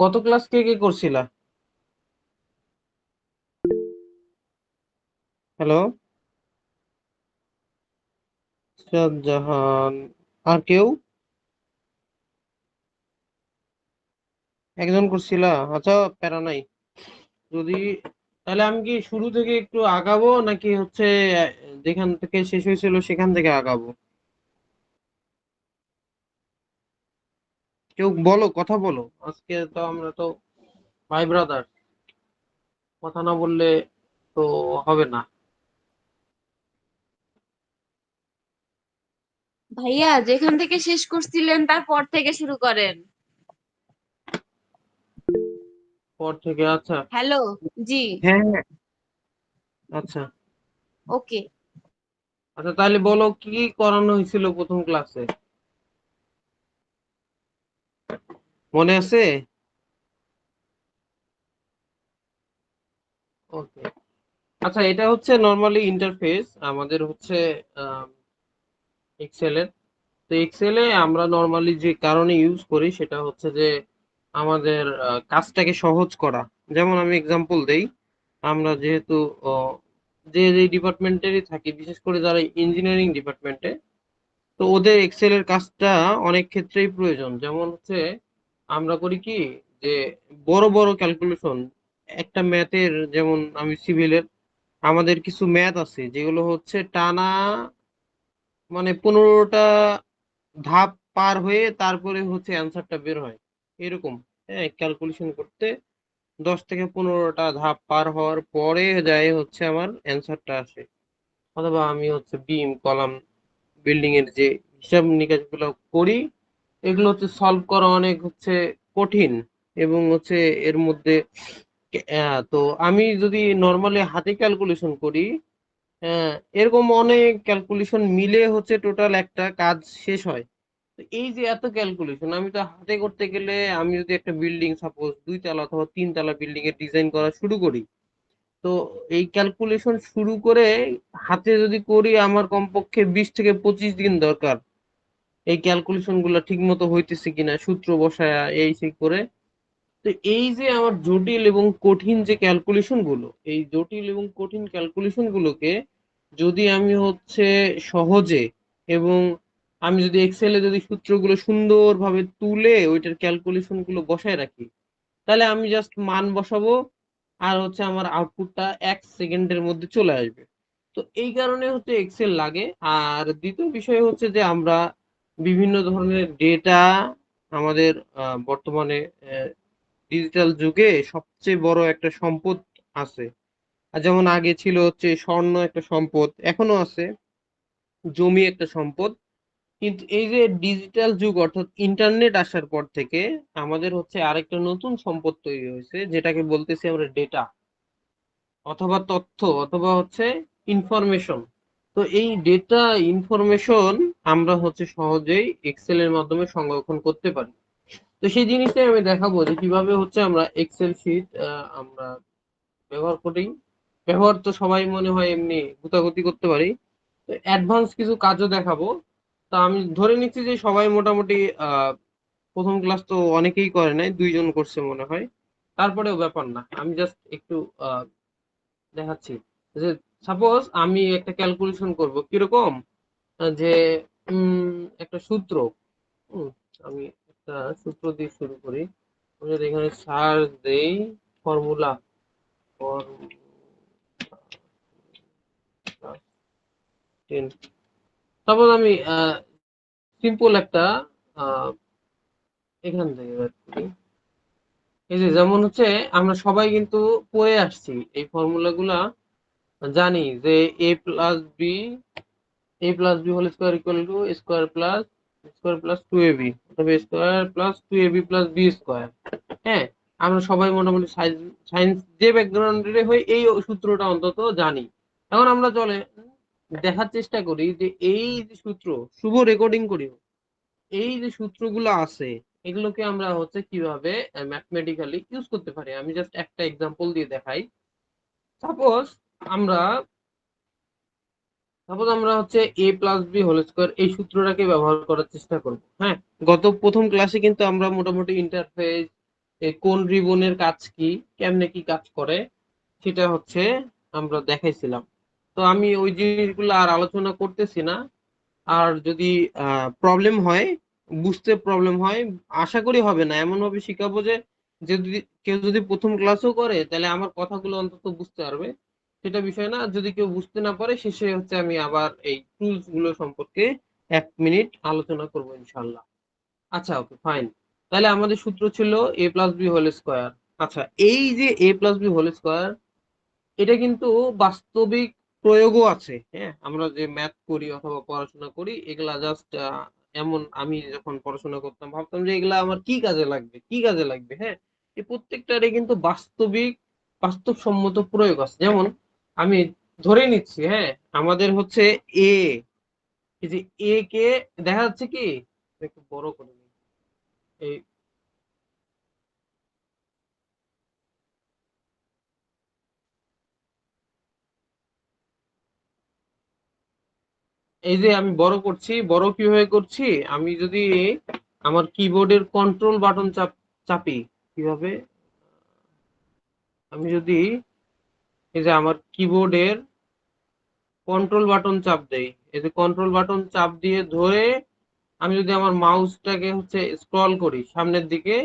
গত ক্লাস কে কে করছিলা? হ্যালো, জাহান, আর কেউ? একজন করছিলা? আচ্ছা, প্যারা নাই। যদি তাহলে আমি কি শুরু থেকে একটু আগাবো নাকি হচ্ছে আহ, যেখান থেকে শেষ হয়েছিল সেখান থেকে আগাবো? কেউ বলো, কথা বলো। আজকে তো আমরা তো ভাই ব্রাদার, কথা না বললে তো হবে না। ভাইয়া যেখান থেকে শেষ করছিলেন তারপর থেকে শুরু করেন। পর থেকে, আচ্ছা। হ্যালো। জি। হ্যাঁ হ্যাঁ, আচ্ছা। ওকে। আচ্ছা তাহলে বলো, কি কি করানো হয়েছিল প্রথম ক্লাসে, মনে আছে? ওকে। আচ্ছা, এটা হচ্ছে নর্মালি ইন্টারফেস আমাদের হচ্ছে এক্সেলের। তো এক্সেলে আমরা নর্মালি যে কারণে ইউজ করি সেটা হচ্ছে যে আমাদের কাজটাকে সহজ করা। যেমন আমি এক্সাম্পল দেই, আমরা যেহেতু যে যে ডিপার্টমেন্টেরই থাকি, বিশেষ করে যারা ইঞ্জিনিয়ারিং ডিপার্টমেন্টে, তো ওদের এক্সেলের কাজটা অনেক ক্ষেত্রেই প্রয়োজন। যেমন হচ্ছে আমরা করি কি, যে বড় বড় ক্যালকুলেশন, একটা ম্যাথের, যেমন আমি সিভিলের, আমাদের কিছু ম্যাথ আছে যেগুলো হচ্ছে টানা, মানে 15টা ধাপ পার হয়ে তারপরে হচ্ছে অ্যান্সারটা বের হয়, এরকম। হ্যাঁ, ক্যালকুলেশন করতে 10 থেকে 15টা ধাপ পার হওয়ার পরে যায় হচ্ছে আমার অ্যান্সারটা আসে। অথবা আমি হচ্ছে বিম কলাম বিল্ডিং এর যে হিসাব নিকাশ গুলো করি, এগুলো হচ্ছে সলভ করা অনেক হচ্ছে কঠিন। এবং হচ্ছে এর মধ্যে তো আমি যদি নর্মালি হাতে ক্যালকুলেশন করি, হ্যাঁ, এরকম অনেক ক্যালকুলেশন মিলে হচ্ছে টোটাল একটা কাজ শেষ হয়। তো এই যে এত ক্যালকুলেশন আমি তো হাতে করতে গেলে, আমি যদি একটা বিল্ডিং সাপোজ 2 তলা অথবা 3 তলা বিল্ডিং এর ডিজাইন করা শুরু করি, তো এই ক্যালকুলেশন শুরু করে হাতে যদি করি, আমার কমপক্ষে 20 থেকে 25 দিন দরকার এই ক্যালকুলেশন গুলো ঠিক মতো হইতেছে কিনা সূত্র বসায়া এই সেই করে। তো এই যে আমার জটিল এবং কঠিন যে ক্যালকুলেশন গুলো, এই জটিল এবং কঠিন ক্যালকুলেশন গুলোকে যদি আমি হচ্ছে সহজে, এবং আমি যদি এক্সেলে যদি সূত্রগুলো সুন্দরভাবে তুলে ওইটার ক্যালকুলেশন গুলো বসায় রাখি, তাহলে আমি জাস্ট মান বসাবো আর হচ্ছে আমার আউটপুটটা 1 সেকেন্ডের মধ্যে চলে আসবে। তো এই কারণে হচ্ছে এক্সেল লাগে। আর দ্বিতীয় বিষয় হচ্ছে যে আমরা বিভিন্ন ধরনের ডেটা, আমাদের বর্তমানে ডিজিটাল যুগে সবচেয়ে বড় একটা সম্পদ আছে। আর যেমন আগে ছিল হচ্ছে স্বর্ণ একটা সম্পদ, এখনো আছে, জমি একটা সম্পদ। কিন্তু এই যে ডিজিটাল যুগ অর্থাৎ ইন্টারনেট আসার পর থেকে আমাদের হচ্ছে আরেকটা নতুন সম্পদ তৈরি হয়েছে, যেটাকে বলতেছি আমরা ডেটা, অথবা তথ্য, অথবা হচ্ছে ইনফরমেশন। তো এই ডেটা ইনফরমেশন আমরা হচ্ছে সহজেই এক্সেল এর মাধ্যমে সংরক্ষণ করতে পারি। তো সেই জিনিসটাই আমি দেখাবো যে কিভাবে হচ্ছে আমরা এক্সেল শিট আমরা ব্যবহার করি। ব্যবহার তো সবাই মনে হয় এমনি গুতাগুতি করতে পারি, তো অ্যাডভান্স কিছু কাজও দেখাবো। তা আমি ধরে নিচ্ছি যে সবাই মোটামুটি প্রথম ক্লাস তো অনেকেই করে নাই, 2 জন করছে মনে হয়। তারপরেও ব্যাপার না, আমি জাস্ট একটু দেখাচ্ছি যে সাপোজ আমি একটা ক্যালকুলেশন করব কিরকম, যে একটা সূত্র। হুম, আমি একটা সূত্র দিয়ে শুরু করি। আমি যদি এখানে সার্চ দেই, ফর্মুলা, সাপোজ আমি সিম্পল একটা আহ, এখান থেকে বের করি। এই যে যেমন হচ্ছে আমরা সবাই কিন্তু পড়ে আসছি এই ফর্মুলা গুলা, জানি যে a plus B whole square equal to square plus 2ab, অথবা square plus 2ab plus B square. হ্যাঁ, আমরা সবাই মোটামুটি সায়েন্স যে ব্যাকগ্রাউন্ডের হই এই সূত্রটা অন্তত জানি। এখন আমরা চলে দেখার চেষ্টা করি যে এই যে সূত্র, শুভ রেকর্ডিং করি, এই যে সূত্রগুলো আছে এগুলোকে আমরা হচ্ছে কিভাবে ম্যাথমেটিক্যালি ইউজ করতে পারি। আমি জাস্ট একটা এক্সাম্পল দিয়ে দেখাই। সাপোজ আমরা সাপোজ আমরা হচ্ছে a+b হোল স্কোয়ার এই সূত্রটাকে ব্যবহার করার চেষ্টা করব। হ্যাঁ, গত প্রথম ক্লাসে কিন্তু আমরা মোটামুটি ইন্টারফেস কোন রিবনের কাজ কি, কেমনে কি কাজ করে, সেটা হচ্ছে আমরা দেখাইছিলাম। তো আমি ওই জিনিসগুলো আর আলোচনা করতেছি না। আর যদি প্রবলেম হয়, বুঝতে প্রবলেম হয়, আশা করি হবে না, এমন ভাবে শিখাবো যে যদি কেউ যদি প্রথম ক্লাসও করে তাহলে আমার কথাগুলো অন্তত বুঝতে পারবে। সেটা বিষয় না, যদি কেউ বুঝতে না পারে শেষে হচ্ছে আমি আবার এই টুলস গুলো সম্পর্কে 1 মিনিট আলোচনা করবো ইনশাল্লাহ। আচ্ছা, ওকে, ফাইন। তাহলে আমাদের সূত্র ছিল A plus B whole square. আচ্ছা, এই যে এ প্লাস বি হোল স্কোয়ার, এটা কিন্তু বাস্তবিক প্রয়োগও আছে। হ্যাঁ, আমরা যে ম্যাথ করি অথবা পড়াশোনা করি এগুলা জাস্ট এমন, আমি যখন পড়াশোনা করতাম ভাবতাম যে এগুলা আমার কি কাজে লাগবে, কি কাজে লাগবে। হ্যাঁ, এই প্রত্যেকটারই কিন্তু বাস্তবিক, বাস্তবসম্মত প্রয়োগ আছে। যেমন আমি ধরে নিচ্ছি, হ্যাঁ, আমাদের হচ্ছে এ, এই যে এ কে দেখা যাচ্ছে কি, একটু বড় করে নিই। এই এই যে আমি বড় করছি, বড় কিভাবে করছি, আমি যদি আমার কিবোর্ডের কন্ট্রোল বাটন চাপি, কিভাবে, আমি যদি এই যে আমার কিবোর্ডের কন্ট্রোল বাটন চাপ দেই, এই যে কন্ট্রোল বাটন চাপ দিয়ে ধরে আমি যদি আমার মাউসটাকে হচ্ছে স্ক্রল করি সামনের দিকে,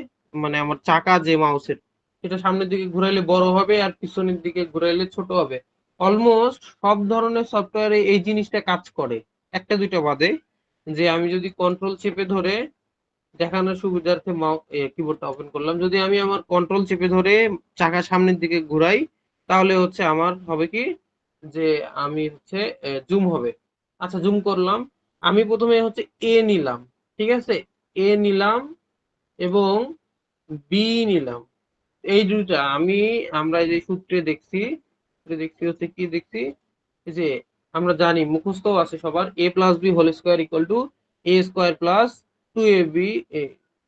মানে আমার চাকা যে মাউসের, সেটা সামনের দিকে ঘুরাইলে বড় হবে আর পিছনের দিকে ঘুরাইলে ছোট হবে। অলমোস্ট সব ধরনের সফটওয়্যারে এই জিনিসটা কাজ করে, একটা দুইটা বাদে। যে আমি যদি কন্ট্রোল চেপে ধরে দেখানোর সুবিধার্থে কিবোর্ডটা ওপেন করলাম, যদি আমি আমার কন্ট্রোল চেপে ধরে চাকা সামনের দিকে ঘুরাই, তাহলে হচ্ছে আমার হবে কি, যে আমি হচ্ছে জুম হবে। আচ্ছা, জুম করলাম। আমি প্রথমে হচ্ছে এ নিলাম, ঠিক আছে, এ নিলাম এবং বি নিলাম। এই দুইটা আমরা এই যে সূত্রে দেখছি, দেখছি হচ্ছে কি দেখছি, যে আমরা জানি, মুখস্থ আছে সবার, A plus B whole square equal to A square plus 2ab A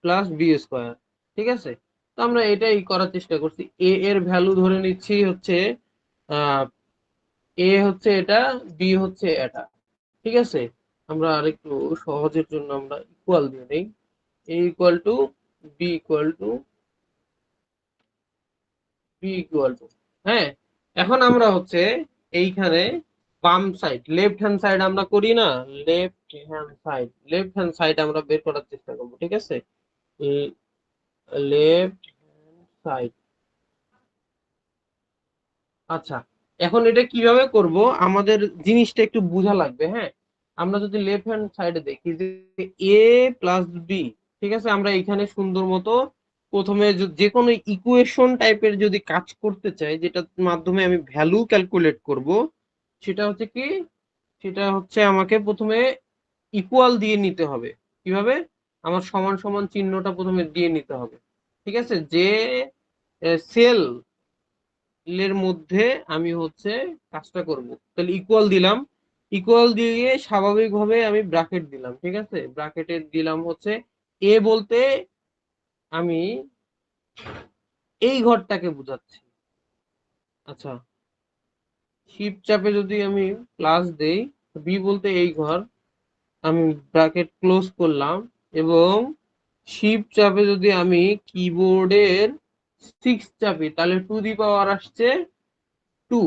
plus B square. ঠিক আছে, তো আমরা এটাই করার চেষ্টা করছি। এ এর ভ্যালু ধরে নিচ্ছি হচ্ছে আহ এ হচ্ছে এটা, বি হচ্ছে এটা। ঠিক আছে, আমরা আরেকটু সহজের জন্য আমরা ইকুয়াল দিয়ে নেই। A equal to B equal to হ্যাঁ, এখন আমরা হচ্ছে এইখানে বাম সাইড, লেফট হ্যান্ড সাইড আমরা করি না, লেফট হ্যান্ড সাইড আমরা বের করার চেষ্টা করবো। ঠিক আছে, লেফট হ্যান্ড সাইড। আচ্ছা, এখন এটা কিভাবে করব, আমাদের জিনিসটা একটু বোঝা লাগবে। হ্যাঁ, আমরা যদি লেফট হ্যান্ড সাইডে দেখি যে এ প্লাস বি, ঠিক আছে, আমরা এখানে সুন্দর মতো প্রথমে যে কোনো ইকুয়েশন টাইপের যদি কাজ করতে চাই, যেটার মাধ্যমে আমি ভ্যালু ক্যালকুলেট করব, সেটা হচ্ছে কি, সেটা হচ্ছে আমাকে প্রথমে ইকুয়াল দিয়ে নিতে হবে। কিভাবে, আমার সমান সমান চিহ্নটা প্রথমে দিয়ে নিতে হবে। ঠিক আছে, যে সেল এর মধ্যে আমি হচ্ছে কাজটা করব, তাহলে ইকুয়াল দিলাম, ইকুয়াল দিয়ে স্বাভাবিকভাবে আমি ব্র্যাকেট দিলাম। ঠিক আছে, ব্র্যাকেটে দিলাম হচ্ছে এ বলতে আমি এই ঘরটাকে বোঝাচ্ছি। আচ্ছা, শিফট চাপে যদি আমি প্লাস দেই, বি বলতে এই ঘর, আমি ব্র্যাকেট ক্লোজ করলাম, এবং শিফট চাপে যদি আমি কিবোর্ডের 6 চাপি, তাহলে টু দি পাওয়ার আসছে 2।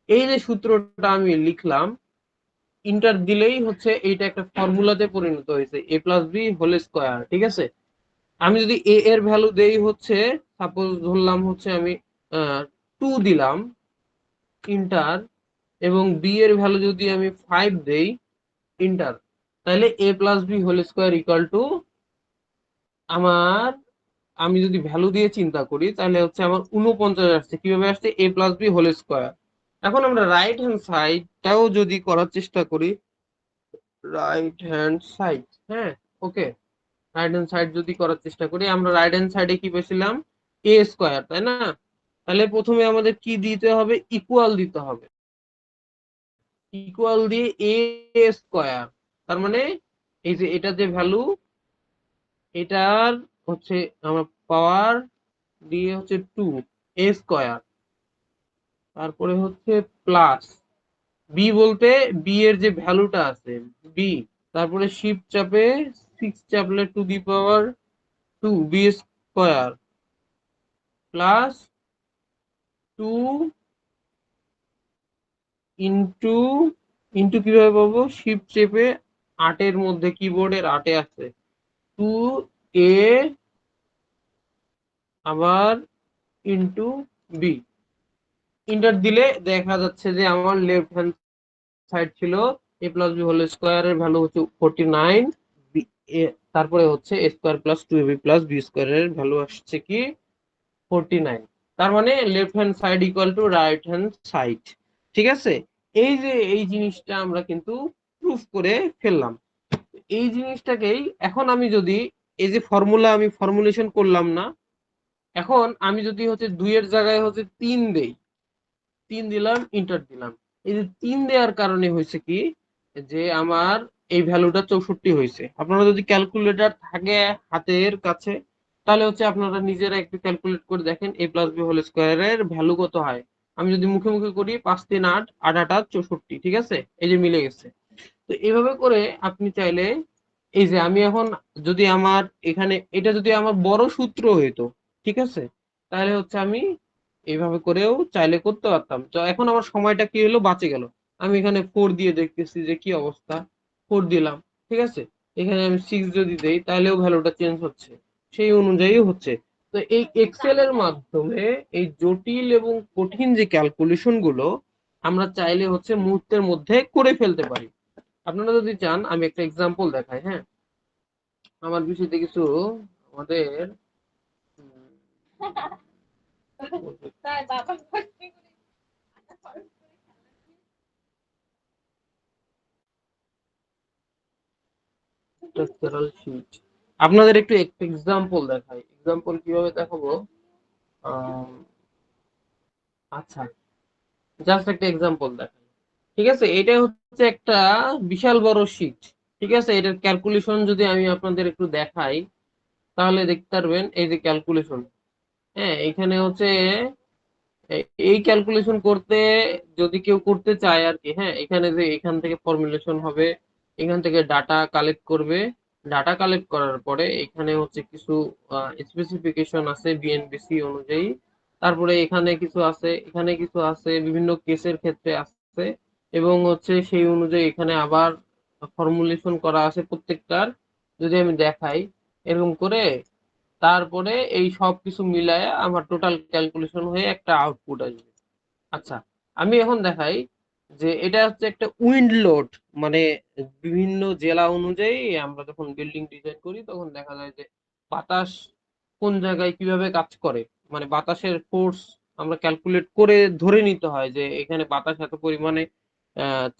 এই যে সূত্রটা আমি লিখলাম, ইন্টার দিলেই হচ্ছে এইটা একটা ফর্মুলাতে পরিণত হয়েছে, এ প্লাস বি হোল স্কোয়ার। ঠিক আছে, আমি যদি এ এর ভ্যালু দেই হচ্ছে, সাপোজ ধরলাম হচ্ছে আমি 2 দিলাম, ইন্টার, এবং বি এর ভ্যালু যদি আমি 5 দেই, ইন্টার, তাহলে A plus B whole square equal to আমার, আমি যদি ভ্যালু দিয়ে চিন্তা করি তাহলে হচ্ছে আমার 49 আসছে। কিভাবে আসছে, এ প্লাস বি হোল স্কোয়ার। এখন আমরা রাইট হ্যান্ড সাইডটাও যদি করার চেষ্টা করি, রাইট হ্যান্ড সাইড, হ্যাঁ, ওকে, রাইট হ্যান্ড সাইড যদি করার চেষ্টা করি, আমরা রাইট হ্যান্ড সাইডে কি পেয়েছিলাম, এ স্কোয়ার, তাই না? তাহলে প্রথমে আমাদের কি দিতে হবে, ইকুয়াল দিতে হবে, ইকুয়াল দিয়ে এ স্কোয়ার, তার মানে এই যে এটা যে ভ্যালু, এটার হচ্ছে আমরা পাওয়ার দিয়ে হচ্ছে 2 এ স্কোয়ার, তারপরে হচ্ছে প্লাস বি বলতে বি এর যে ভ্যালুটা আছে, বি, তারপরে শিফট চাপে 6 চাপলে to the power 2 B square, plus 2 into into কিভাবে পাবো, শিফট চেপে 8 মধ্যে, কিবোর্ডের 8 আছে 2a আবার ইন্টু বি। ইন্টার দিলে দেখা যাচ্ছে যে আমার লেফট হ্যান্ড সাইড ছিল A plus B whole square এর ভ্যালু হচ্ছে 49, তারপরে হচ্ছে A square plus 2ab plus B square এর ভ্যালু আসছে কি 49। তার মানে left hand side equal to right hand side. ঠিক আছে, এই যে এই জিনিসটা আমরা কিন্তু প্রুফ করে ফেললাম। এই জিনিসটাকেই এখন আমি যদি এই যে ফর্মুলা আমি ফর্মুলেশন করলাম না, এখন আমি যদি হচ্ছে 2 এর জায়গায় হচ্ছে 3 দেই, 3 দিলাম, ইন্টার দিলাম, এই যে 3 দেওয়ার কারণে হয়েছে কি যে আমার এই ভ্যালুটা 64 হয়েছে। আপনারা যদি ক্যালকুলেটর থাকে হাতের কাছে তাহলে হচ্ছে আপনারা নিজেরা একটু ক্যালকুলেট করে দেখেন এ প্লাস বি হোল স্কোয়ারের ভ্যালু কত হয়। আমি যদি মুখে মুখে করি 5 3 8, 8 8 64, ঠিক আছে, এই যে মিলে গেছে। তো এইভাবে করে আপনি চাইলে এই যে আমি এখন যদি আমার এখানে এটা যদি আমার বড় সূত্র হইতো, ঠিক আছে, তাহলে হচ্ছে আমি এইভাবে করেও চাইলে করতে পারতাম। তো এখন আমার সময়টা কি হলো, বাঁচে গেল। আমি এখানে 4 দিয়ে দেখতেছি যে কি অবস্থা, 4 দিলাম, ঠিক আছে, এখানে আমি 6 যদি দেই তাহলেও ভ্যালুটা চেঞ্জ হচ্ছে, সেই অনুযায়ী হচ্ছে। তো এই এক্সেল এর মাধ্যমে এই জটিল এবং কঠিন যে ক্যালকুলেশন গুলো আমরা চাইলে হচ্ছে মুহূর্তের মধ্যে করে ফেলতে পারি। আপনারা যদি চান আমি একটা এক্সাম্পল দেখাই, হ্যাঁ, আমার বিষয়তে কিছু আমাদের স্ট্রাকচারাল শিট আপনাদের একটু এক্সাম্পল দেখাই। এক্সাম্পল কিভাবে দেখাবো, আম, আচ্ছা, জাস্ট একটা এক্সাম্পল দেখাই। ঠিক আছে, এটা হচ্ছে একটা বিশাল বড় শিট। ঠিক আছে, এটার ক্যালকুলেশন যদি আমি আপনাদের একটু দেখাই তাহলে দেখতে পারবেন এই যে ক্যালকুলেশন। হ্যাঁ, এখানে হচ্ছে এই ক্যালকুলেশন করতে যদি কেউ করতে চায় আর কি, হ্যাঁ, এখানে যে এখান থেকে ফর্মুলেশন হবে, এখান থেকে ডাটা কালেক্ট করবে, ডাটা কালেক্ট করার পরে এখানে হচ্ছে কিছু স্পেসিফিকেশন আছে বিএনবিসি অনুযায়ী, তারপরে এখানে কিছু আছে, এখানে কিছু আছে, বিভিন্ন কেসের ক্ষেত্রে আছে, এবং হচ্ছে সেই অনুযায়ী এখানে আবার ফর্মুলেশন করা আছে প্রত্যেকটার। যদি আমি দেখাই এরকম করে, তারপরে এই সব কিছু মিলায় আমার টোটাল ক্যালকুলেশন হয়ে একটা আউটপুট আসবে। আচ্ছা, আমি এখন দেখাই যে এটা হচ্ছে একটা উইন্ড লোড, মানে বিভিন্ন জেলা অনুযায়ী আমরা যখন বিল্ডিং ডিজাইন করি তখন দেখা যায় যে বাতাস কোন জায়গায় কিভাবে কাজ করে, মানে বাতাসের ফোর্স আমরা ক্যালকুলেট করে ধরে নিতে হয় যে এখানে বাতাস এত পরিমাণে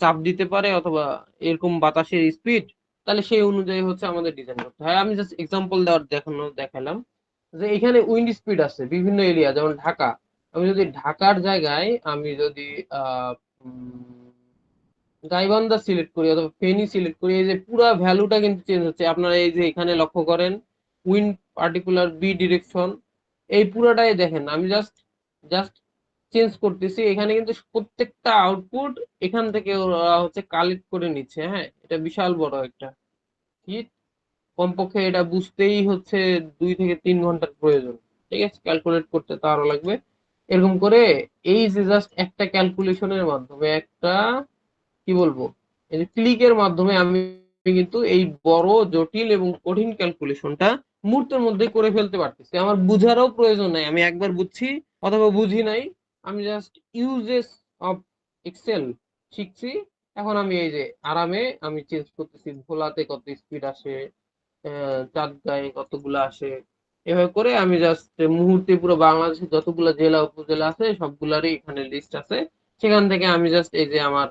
চাপ দিতে পারে অথবা এরকম বাতাসের স্পিড, তাহলে সেই অনুযায়ী হচ্ছে আমাদের ডিজাইন করতে হয়। আমি জাস্ট এক্সাম্পল দেখালাম যে এখানে উইন্ড স্পিড আছে বিভিন্ন এরিয়া, যেমন ঢাকা। আমি যদি ঢাকার জায়গায় আমি যদি আহ গাইবান্ধা সিলেক্ট করি অথবা ফেনী সিলেক্ট করি, এই যে পুরো ভ্যালুটা কিন্তু চেঞ্জ হচ্ছে। আপনারা এই যে এখানে লক্ষ্য করেন উইন্ড পার্টিকুলার বি ডিরেকশন, এই পুরোটাই দেখেন আমি জাস্ট জাস্ট চেঞ্জ করতেছি। এখানে কিন্তু প্রত্যেকটা আউটপুট এখান থেকে ওরা হচ্ছে কালেক্ট করে নিচ্ছে। হ্যাঁ, এটা বিশাল বড় একটা হিট, কমপক্ষে এটা বুঝতেই হচ্ছে 2 থেকে 3 ঘন্টার প্রয়োজন। ঠিক আছে, ক্যালকুলেট করতে তো আরো লাগবে। এরকম করে এই যে জাস্ট একটা ক্যালকুলেশনের মাধ্যমে একটা কি বলবো, এই যে ক্লিকের মাধ্যমে আমি কিন্তু এই বড় জটিল এবং কঠিন ক্যালকুলেশনটা মুহূর্তের মধ্যে করে ফেলতে পারতেছি। আমার বুঝারও প্রয়োজন নাই, আমি একবার বুঝছি অথবা বুঝি নাই, আমি জাস্ট ইউজেস অফ এক্সেল শিখছি। এখন আমি এই যে আরামে আমি চেঞ্জ করতেছি, ভোলাতে কত স্পিড আসে, চাঁদগাঁয়ে কতগুলো আসে, এভাবে করে আমি জাস্ট মুহূর্তে পুরো বাংলাদেশের যতগুলো জেলা উপজেলা আছে সবগুলারই এখানে লিস্ট আছে। সেখান থেকে আমি জাস্ট এই যে আমার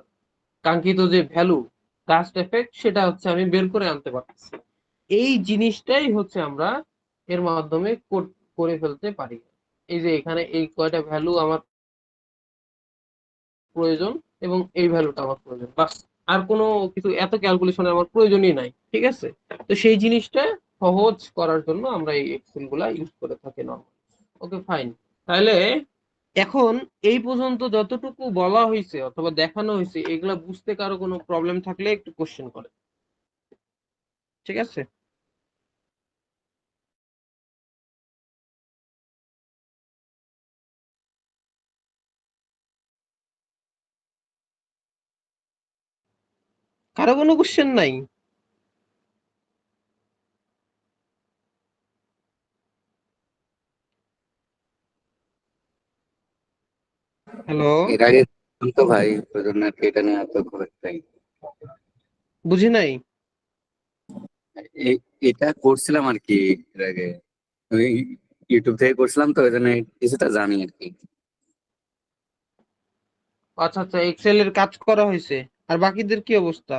কাঙ্ক্ষিত যে ভ্যালু কাস্ট এফেক্ট সেটা হচ্ছে আমি বের করে আনতে পারতেছি। এই জিনিসটাই হচ্ছে আমরা এর মাধ্যমে করে ফেলতে পারি। এই যে এখানে এই কয়টা ভ্যালু আমার প্রয়োজন এবং এই ভ্যালুটা আমার প্রয়োজন, বাস। আর কোনো কিছু এত ক্যালকুলেশনের আমার প্রয়োজনই নাই। ঠিক আছে, তো সেই জিনিসটা সহজ করার জন্য আমরা এই এক্সেল গুলা ইউজ করে থাকি নর্মাল। ওকে, ফাইন। তাহলে এখন এই পর্যন্ত যতটুকু বলা হয়েছে অথবা দেখানো হয়েছে এগুলা বুঝতে কারো কোনো প্রবলেম থাকলে একটু কোশ্চেন করে। ঠিক আছে। কারো কোনো কোশ্চেন নাই? হ্যালো, এর আগে তো ভাই, ওই জন্য আর কি এটা নিয়ে এত তাই বুঝি নাই। এটা করছিলাম আর কি এর আগে। ওই ইউটিউব থেকে করছিলাম তো, ওই জন্য কিছুটা জানি আর কি। আচ্ছা আচ্ছা, এক্সেল এর কাজ করা হয়েছে। আর বাকিদের কি অবস্থা?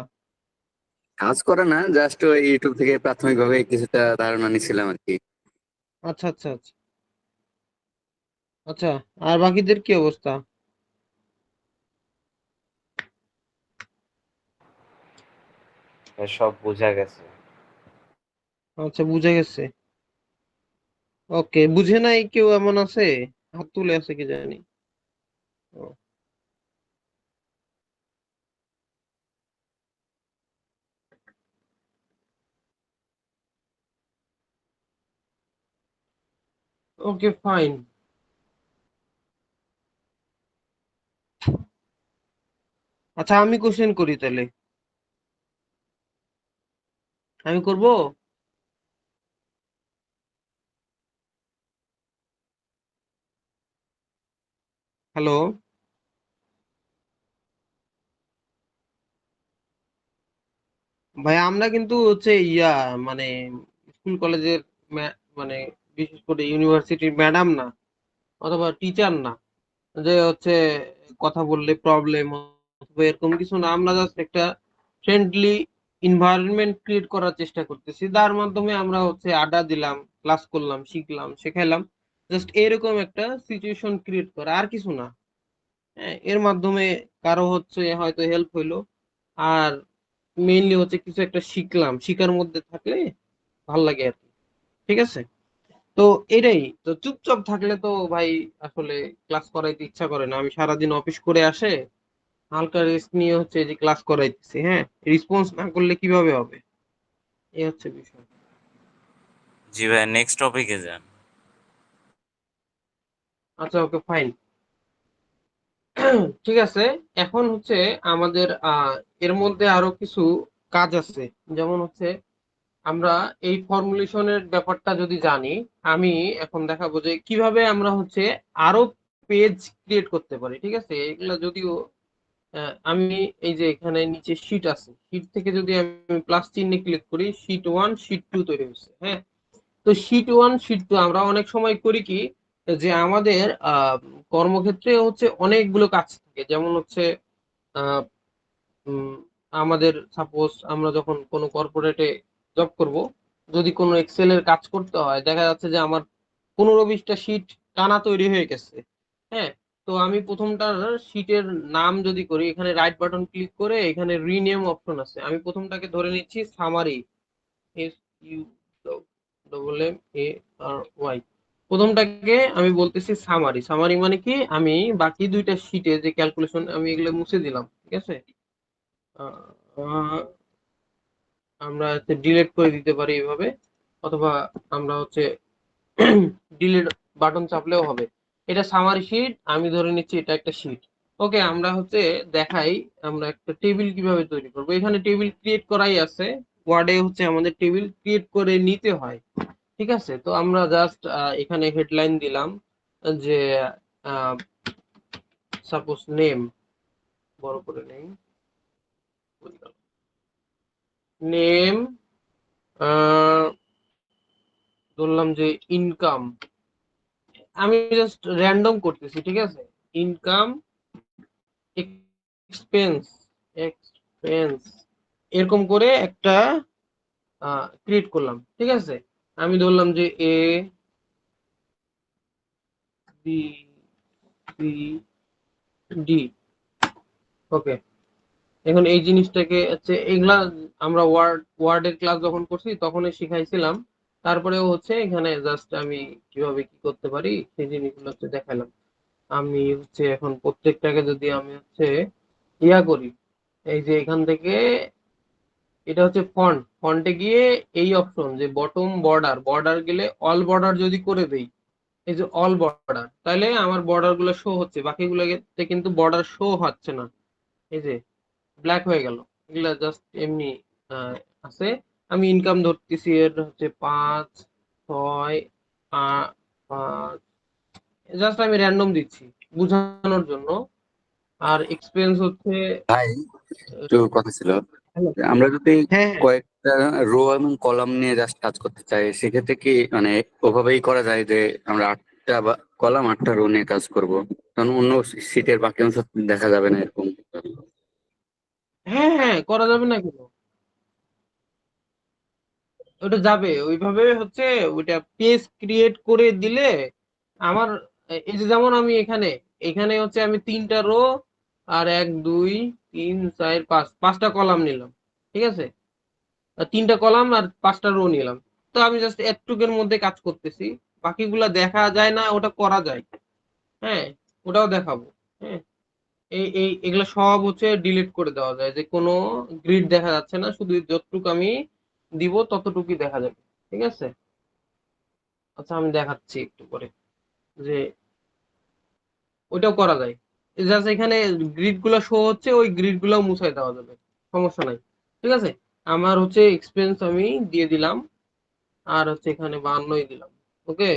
কাজ করে না, জাস্ট ওই ইউটিউব থেকে প্রাথমিক ভাবে কিছুটা ধারণা নিছিলাম আর কি। আচ্ছা আচ্ছা আচ্ছা আচ্ছা। আর বাকিদের কি অবস্থা? সব বোঝা গেছে। আচ্ছা, বুঝে গেছে। ওকে, বুঝে নাই কেউ এমন আছে? হাত তুলে আছে কি জানি। ওকে, ফাইন। আচ্ছা, আমি কোশ্চেন করি তাহলে। আমি করব। হ্যালো। ভাই, আমরা কিন্তু হচ্ছে মানে স্কুল কলেজের মানে বিশেষ করে ইউনিভার্সিটির ম্যাডাম না, অথবা টিচার না, যে হচ্ছে কথা বললে প্রবলেম অথবা এরকম কিছু না। আমরা জাস্ট একটা ফ্রেন্ডলি এনভায়রনমেন্ট ক্রিয়েট করার চেষ্টা করতেছি, যার মাধ্যমে আমরা হচ্ছে আড্ডা দিলাম, ক্লাস করলাম, শিখলাম, শেখাইলাম। জাস্ট এরকম একটা সিচুয়েশন ক্রিয়েট করা, আর কিছু না। হ্যাঁ, এর মাধ্যমে কারো হচ্ছে হয়তো হেল্প হইলো। আর মেইনলি হচ্ছে কিছু একটা শিখলাম, শিখার মধ্যে থাকলে ভাল লাগে আর কি। ঠিক আছে? তো এটাই তো, চুপচাপ থাকলে তো ভাই আসলে ক্লাস করাইতে ইচ্ছা করে না। আমি সারাদিন অফিস করে আসে হালকা রেস্ট নিয়ে হচ্ছে এই যে ক্লাস করাইতেছি, হ্যাঁ, রেসপন্স না করলে কিভাবে হবে? এই হচ্ছে বিষয়। জি ভাই, নেক্সট টপিকে যান। আচ্ছা, ওকে, ফাইন। ঠিক আছে। এখন হচ্ছে আমাদের এর মধ্যে আরো কিছু কাজ আছে। যেমন হচ্ছে আমরা এই ফর্মুলেশনের ব্যাপারটা যদি জানি, আমি এখন দেখাবো যে কিভাবে আমরা হচ্ছে আরো পেজ ক্রিয়েট করতে পারি। ঠিক আছে? এগুলা যদিও আমি এই যে এখানে নিচে শিট আছে, শিট থেকে যদি আমি প্লাস চিহ্নে ক্লিক করি, শিট 1 শিট 2 তৈরি হচ্ছে। হ্যাঁ, তো শিট 1 শিট 2 আমরা অনেক সময় করি কি, যে আমাদের কর্মক্ষেত্রে হচ্ছে অনেকগুলো কাজ থাকে। যেমন হচ্ছে আহ, উম, আমাদের সাপোজ আমরা যখন কোনো কর্পোরেটে জব করব, যদি কোনো এক্সেল এর কাজ করতে হয়, দেখা যাচ্ছে যে আমার 15-20টা শিট টানা তৈরি হয়ে গেছে। হ্যাঁ, তো আমি প্রথমটার শিটের নাম যদি করি, এখানে রাইট বাটন ক্লিক করে এখানে রিনেম অপশন আছে, আমি প্রথমটাকে ধরে নিচ্ছি সামারি। SUMMARY। প্রথমটাকে আমি বলতেছি সামারি। সামারি মানে কি, আমি বাকি দুইটা শিটে যে ক্যালকুলেশন আমি এগুলো মুছে দিলাম। ঠিক আছে? আহ, আহ, আমরা হচ্ছে ডিলিট করে দিতে পারি এইভাবে, অথবা আমরা হচ্ছে ডিলিট বাটন চাপলেও হবে। এটা সামারি শিট, আমি ধরে নিচ্ছি এটা একটা শিট। ওকে, আমরা হচ্ছে দেখাই আমরা একটা টেবিল কিভাবে তৈরি করবো। এখানে টেবিল ক্রিয়েট করাই আছে, ওয়ার্ডে হচ্ছে আমাদের টেবিল ক্রিয়েট করে নিতে হয়। ঠিক আছে? তো আমরা জাস্ট এখানে হেডলাইন দিলাম যে সাপোজ নেম, বড় করে নেই, নেম, ধরলাম যে ইনকাম। আমি জাস্ট র্যান্ডম করতেছি। ঠিক আছে? ইনকাম, এক্সপেন্স, এক্সপেন্স, এরকম করে একটা ক্রিয়েট করলাম। ঠিক আছে? আমি ধরলাম যে এ বি সি ডি। ওকে, এখন এই জিনিসটাকে হচ্ছে এগুলা আমরা ওয়ার্ডের ক্লাস যখন করছি তখনই শিখাইছিলাম। তারপরেও হচ্ছে এখানে জাস্ট আমি কিভাবে কি করতে পারি সেই জিনিসগুলো হচ্ছে দেখালাম। আমি হচ্ছে এখন প্রত্যেকটাকে যদি আমি হচ্ছে করি, এই যে এখান থেকে এটা হচ্ছে ফন্ট, ফন্টে গিয়ে এই অপশন যে বটম বর্ডার, বর্ডার গেলে অল বর্ডার যদি করে দেই, এই যে অল বর্ডার, তাহলে আমার বর্ডার গুলো শো হচ্ছে, বাকিগুলোতে কিন্তু বর্ডার শো হচ্ছে না। এই যে ব্ল্যাক হয়ে গেল। এগুলা জাস্ট এমনি আছে। আমি ইনকাম ধরতেছি, এর হচ্ছে 5, 6, 5, জাস্ট আমি র্যান্ডম দিচ্ছি বুঝানোর জন্য। আর এক্সপেন্স হচ্ছে ভাই একটু কথা ছিল, হ্যাঁ যে আমরা যদি হ্যাঁ কয়েকটা রো এবং কলাম নিয়ে জাস্ট কাজ করতে চাই, সেক্ষেত্রে কি মানে ওভাবেই করা যায় যে আমরা 8টা কলাম 8টা রো নিয়ে কাজ করব, কারণ অন্য সিটের বাকি অংশ দেখা যাবে না এরকম? হ্যাঁ হ্যাঁ, করা যাবে না কেন? ওটা যাবে ওইভাবে হচ্ছে। ওইটা পেজ ক্রিয়েট করে দিলে আমার এই যে যেমন আমি এখানে এখানে হচ্ছে আমি 3টা রো আর 1, 2, 3, 4, 5 5টা কলাম নিলাম, ঠিক আছে? আর 3টা কলাম আর 5টা রো নিলাম। তো আমি জাস্ট এতটুকের মধ্যে কাজ করতেছি, বাকিগুলা দেখা যায় না, ওটা করা যায়। হ্যাঁ, ওটাও দেখাবো। হ্যাঁ, এই এই এগুলো সব হচ্ছে ডিলিট করে দেওয়া যায়, যে কোনো গ্রিড দেখা যাচ্ছে না, শুধু যতটুকু আমি দিব ততটুকুই দেখা যাবে। ঠিক আছে? আচ্ছা, আমি দেখাচ্ছি একটু পরে যে ওইটাও করা যায়। জাস্ট এখানে গ্রিড গুলো শো হচ্ছে, ওই গ্রিড গুলো মুছাই দেওয়া যাবে, সমস্যা নাই। ঠিক আছে? আমার হচ্ছে এক্সপেন্স আমি দিয়ে দিলাম, আর হচ্ছে এখানে 52 দিলাম। ওকে,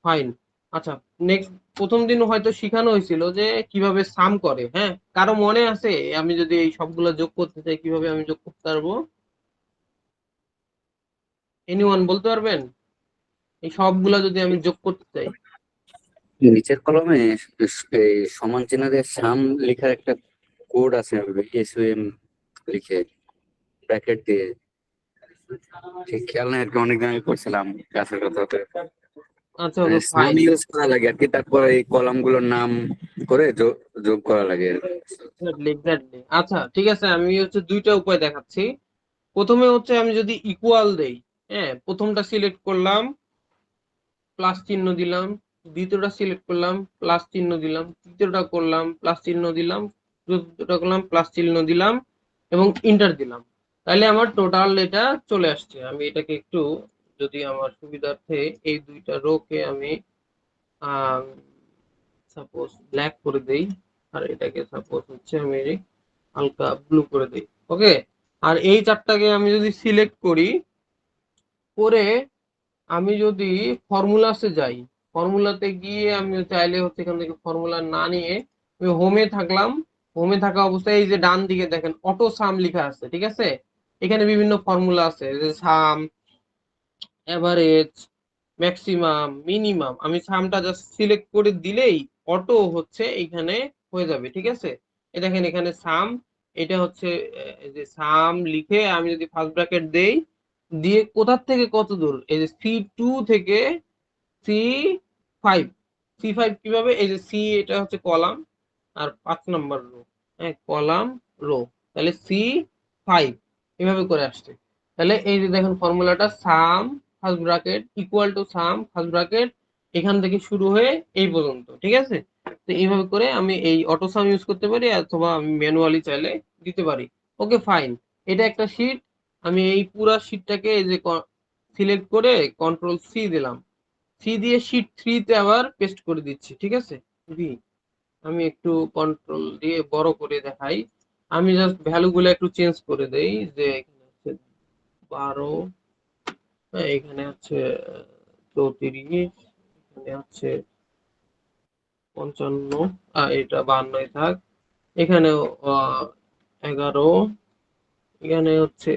ফাইন। আচ্ছা, নেক্সট, প্রথম দিন হয়তো শিখানো হয়েছিল যে কিভাবে সাম করে। হ্যাঁ, কারো মনে আছে আমি যদি এই সবগুলো যোগ করতে চাই কিভাবে আমি যোগ করতে পারবো? এনিওয়ান বলতে পারবেন এই সবগুলা যদি আমি যোগ করতে চাই? নিচের কলমে এই সমান চিহ্ন দিয়ে সাম লেখার একটা কোড আছে, SUM লিখে ব্র্যাকেট দিয়ে, ঠিক খেয়াল নাই আর কি, অনেকদিন আগে করছিলাম ক্লাসের কথাতে। আচ্ছা, ওকে, সাম ফাইন। ইউজ করা লাগে আর কি, তারপরে এই কলাম গুলোর নাম করে যোগ করা লাগে আর কি। Exactly exactly. আচ্ছা, ঠিক আছে, আমি হচ্ছে দুইটা উপায় দেখাচ্ছি। প্রথমে হচ্ছে আমি যদি ইকুয়াল দেই, হ্যাঁ, প্রথমটা সিলেক্ট করলাম, প্লাস চিহ্ন দিলাম, দ্বিতীয়টা সিলেক্ট করলাম, প্লাস চিহ্ন দিলাম, তৃতীয়টা করলাম, প্লাস চিহ্ন দিলাম, চতুর্থটা করলাম, প্লাস চিহ্ন দিলাম, এবং ইন্টার দিলাম। তাহলে আমার টোটাল এটা চলে আসছে। আমি এটাকে একটু, যদি আমার সুবিধার্থে এই দুইটা রো কে আমি সাপোজ ব্ল্যাক করে দেই, আর এটাকে সাপোজ হচ্ছে আমি হালকা ব্লু করে দিই। ওকে, আর এই চারটাকে আমি যদি সিলেক্ট করি, করে আমি যদি ফর্মুলাসে যাই, ফর্মুলাতে গিয়ে আমি চাইলে হচ্ছে এখান থেকে ফর্মুলা না নিয়ে আমি হোমে থাকলাম। হোমে থাকা অবস্থায় এই যে ডান দিকে দেখেন অটো সাম লেখা আছে, ঠিক আছে? এখানে বিভিন্ন ফর্মুলা আছে, যে সাম, এভারেজ, ম্যাক্সিমাম, মিনিমাম। আমি সামটা জাস্ট সিলেক্ট করে দিলেই অটো হচ্ছে এখানে হয়ে যাবে। ঠিক আছে? এই দেখেন এখানে সাম, এটা হচ্ছে এই যে সাম লিখে আমি যদি ফার্স্ট ব্র্যাকেট দেই, দিয়ে কোথার থেকে কত দূর, এই যে C2 থেকে C5। C5 কিভাবে, এই যে সি, এটা হচ্ছে কলাম, আর 5 নম্বর রো, হ্যাঁ, কলাম, রো, তাহলে C5 এভাবে করে আসছে। তাহলে এই যে দেখেন ফর্মুলাটা, সাম first bracket equal to some first bracket, এখান থেকে শুরু হয়ে এই পর্যন্ত। ঠিক আছে? তো এইভাবে করে আমি এই অটো সাম ইউজ করতে পারি, অথবা আমি ম্যানুয়ালি চাইলে দিতে পারি। ওকে, ফাইন। এটা একটা শীট। আমি এই পুরা শীটটাকে এই যে সিলেক্ট করে কন্ট্রোল C দিলাম, সি দিয়ে শীট 3 তে আবার পেস্ট করে দিচ্ছি। ঠিক আছে? ভি, আমি একটু কন্ট্রোল দিয়ে বড় করে দেখাই। আমি জাস্ট ভ্যালু গুলো একটু চেঞ্জ করে দেই, যে এখানে হচ্ছে 12, হ্যাঁ, এখানে হচ্ছে 34, এখানে হচ্ছে 55, এটা 52 থাক, এখানেও 11, এখানে হচ্ছে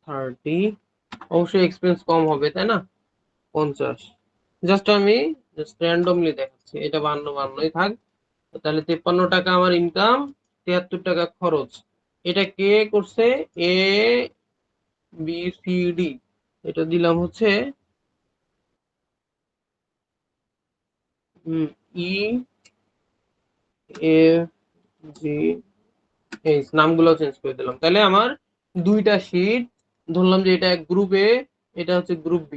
30। অবশ্যই এক্সপেন্স কম হবে, তাই না? 50। জাস্ট আমি জাস্ট র্যান্ডমলি দেখাচ্ছি, এটা 52 থাক। তাহলে 53 টাকা আমার ইনকাম, 73 টাকা খরচ। এটা কে করছে? ABCD। এটা দিলাম হচ্ছে EFG, নামগুলো চেঞ্জ করে দিলাম। তাহলে আমার দুইটা শীট, ধরলাম যে এটা গ্রুপ A, এটা হচ্ছে গ্রুপ B।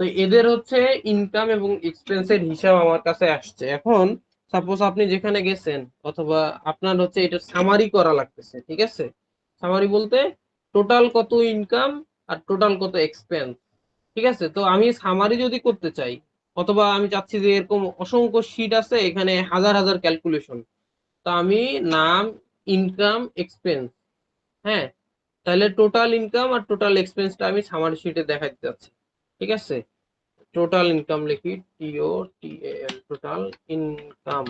তো এদের হচ্ছে ইনকাম এবং এক্সপেন্সের হিসাব আমার কাছে আসছে। এখন সাপোজ আপনি যেখানে গেছেন, অথবা আপনার হচ্ছে এটা সামারি করা লাগতেছে। ঠিক আছে? সামারি বলতে টোটাল কত ইনকাম আর টোটাল কত এক্সপেন্স। ঠিক আছে? তো আমি সামারি যদি করতে চাই, অথবা আমি চাচ্ছি যে এরকম অসংখ্য শীট আছে, এখানে হাজার হাজার ক্যালকুলেশন, তো আমি নাম ইনকাম এক্সপেন্স। হ্যাঁ, তাহলে টোটাল ইনকাম আর টোটাল এক্সপেন্সটা আমি সামারি শিটে দেখাতে যাচ্ছি। ঠিক আছে, টোটাল ইনকাম লিখি, TOTAL, total income,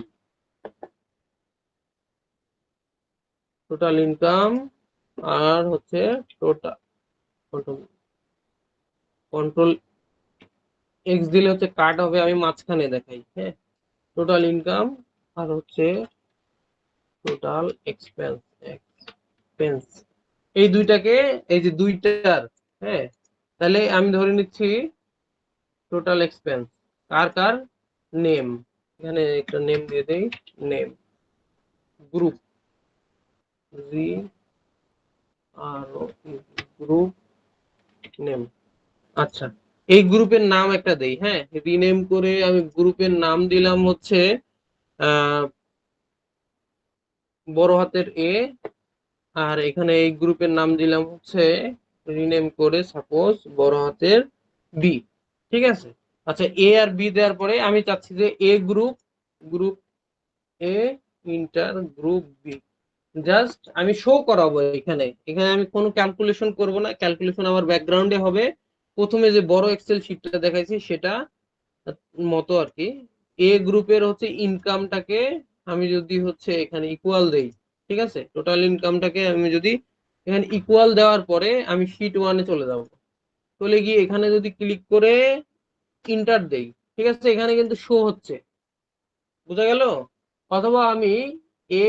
total income আর হচ্ছে টোটাল, কন্ট্রোল এক্স দিলে হচ্ছে কাট হবে, আমি মাঝখানে দেখাই। হ্যাঁ, টোটাল ইনকাম আর হচ্ছে টোটাল এক্সপেন্স, এক্সপেন্স, এই দুইটাকে, এই যে দুইটার, হ্যাঁ, তাহলে আমি ধরে নিচ্ছি টোটাল এক্সপেন্স কার কার, নেম, এখানে একটা নেম দিয়ে দেই, নেম, গ্রুপ, জি আর গ্রুপ নেম। আচ্ছা, এই গ্রুপের নাম একটা দেই, হ্যাঁ, রিনেম করে আমি গ্রুপের নাম দিলাম হচ্ছে বড় হাতের এ, আর এখানে এই গ্রুপের নাম দিলাম হচ্ছে রিনেম করে সাপোজ বড় হাতের বি। ঠিক আছে, আচ্ছা, এ আর বি দেওয়ার পরে আমি চাচ্ছি যে A group, group A enter group B, just আমি শো করাবো। এখানে এখানে আমি কোনো ক্যালকুলেশন করব না, ক্যালকুলেশন আমার ব্যাকগ্রাউন্ডে হবে। প্রথমে যে বড় এক্সেল শিটটা দেখাইছি সেটা মতো আর কি। এ গ্রুপের হচ্ছে ইনকামটাকে আমি যদি হচ্ছে এখানে ইকুয়াল দেই, ঠিক আছে, টোটাল ইনকামটাকে আমি যদি এখানে ইকুয়াল দেওয়ার পরে আমি শিট ওয়ানে চলে যাব, চলে গিয়ে এখানে যদি ক্লিক করে ইন্টার দেই, ঠিক আছে, এখানে কিন্তু শো হচ্ছে, বোঝা গেল। অথবা আমি এ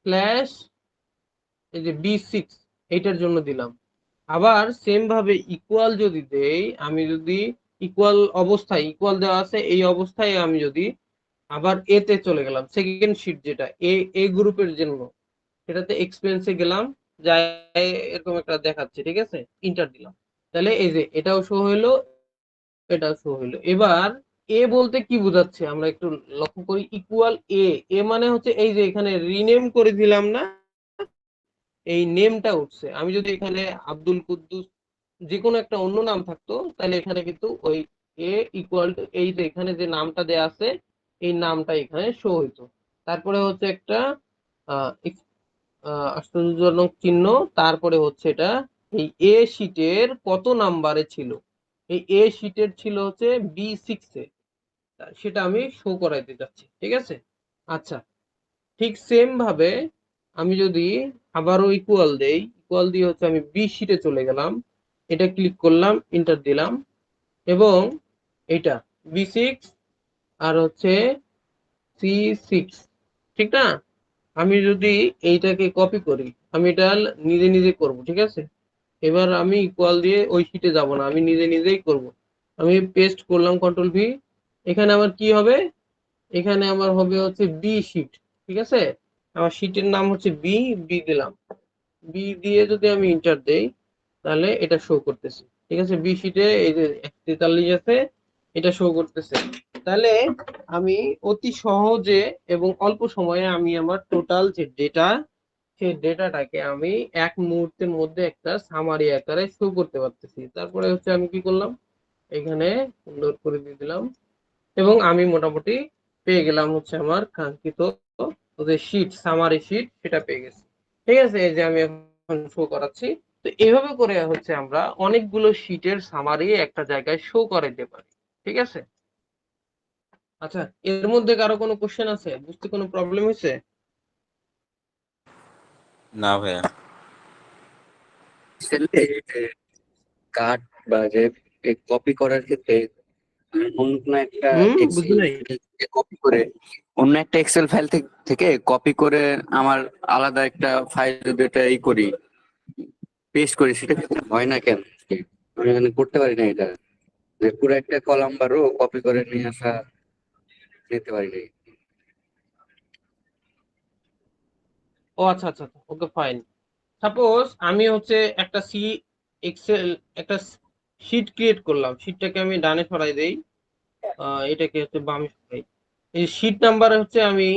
স্ল্যাশ এই যে B6 এইটার জন্য দিলাম, আবার সেম ভাবে ইকুয়াল যদি দেই, আমি যদি ইকুয়াল অবস্থায়, ইকুয়াল দেওয়া আছে এই অবস্থায় আমি যদি আবার এতে চলে গেলাম, সেকেন্ড শিট যেটা এ, এ গ্রুপের জন্য, সেটাতে এক্সপেন্সে গেলাম, যাই এরকম একটা দেখাচ্ছে, ঠিক আছে, ইন্টার দিলাম, তাহলে এই যে এটাও শো হইলো, এটাও শো হইলো। এবার এ বলতে কি বোঝাচ্ছে আমরা একটু লক্ষ্য করি, ইকুয়াল এ, এ মানে হচ্ছে এই যে এখানে রিনেম করে দিলাম না, এই নেমটা উঠছে। আমি যদি এখানে আব্দুল কুদ্দুস যে কোনো একটা অন্য নাম থাকতো, তাহলে এখানে কিন্তু ওই এ ইকুয়াল টু এই যে এখানে যে নামটা দেয়া আছে এই নামটা এখানে শো হইতো। তারপরে হচ্ছে একটা আশ্চর্যজনক চিহ্ন, তারপরে হচ্ছে এটা এই এ শিটের কত নাম্বারে ছিল, এই এ শিটের ছিল হচ্ছে B6-এ, সেটা আমি শো করাইতে যাচ্ছি। ঠিক আছে, আচ্ছা, ঠিক সেম ভাবে আমি যদি আবারও ইকুয়াল দেই, ইকুয়াল দিয়ে হচ্ছে আমি বি শিটে চলে গেলাম, এটা ক্লিক করলাম, ইন্টার দিলাম, এবং এটা B6 আর হচ্ছে C6, ঠিক না, আমি যদি এইটাকে কপি করি, আমি এটা নিজে নিজে করব, ঠিক আছে, এবার আমি ইকুয়াল দিয়ে ওই শিটে যাব না, আমি নিজে নিজেই করব। আমি পেস্ট করলাম, কন্ট্রোল V, এখানে আমার কি হবে, এখানে আমার হবে হচ্ছে বি শিট, ঠিক আছে, আমার শিটের নাম হচ্ছে বি, বি দিলাম, বি দিয়ে যদি আমি ইন্টার দেই তাহলে এটা শো করতেছে, ঠিক আছে, বি শিটে এই যে 143 আছে, এটা শো করতেছে। তাহলে আমি অতি সহজে এবং অল্প সময়ে আমি আমার টোটাল যে ডেটা, সেই ডেটাটাকে আমি এক মুহূর্তের মধ্যে একটা সামারি আকারে শো করতে পারতেছি। তারপরে হচ্ছে আমি কি করলাম, এখানে সুন্দর করে দিয়ে দিলাম, এবং আমি মোটামুটি পেয়ে গেলাম হচ্ছে আমার কাঙ্ক্ষিত যে শীট, সামারি শীট, সেটা পেয়ে গেছি। ঠিক আছে, এই যে আমি এখন শো করাচ্ছি। তো এইভাবে করে হচ্ছে আমরা অনেকগুলো শীটের সামারি একটা জায়গায় শো করাইতে পারি। ঠিক আছে, আচ্ছা, এর মধ্যে কারো কোনো কোশ্চেন আছে, বুঝতে কোনো প্রবলেম হয়েছে? না ভাইয়া। কাট বা যে কপি করার ক্ষেত্রে অন্য কোনো একটা বুঝি এক্সেল নাই। থেকে কপি করে, অন্য একটা এক্সেল ফাইল থেকে কপি করে আমার আলাদা একটা ফাইল যদি এটা করি, পেস্ট করি, সেটা ক্ষেত্রে হয় না কেন? আমি এখানে করতে পারি না এটা, যে পুরো একটা কলাম বা রো কপি করে নিয়ে আসা নিতে পারি না। ও আচ্ছা আচ্ছা, ওকে ফাইন। সাপোজ আমি হচ্ছে একটা এক্সেল, একটা শিট ক্রিয়েট করলাম, শিটটাকে আমি ডানে সরাই দেই, এটাকে হচ্ছে বামে সরাই, এই শিট নাম্বার হচ্ছে আমি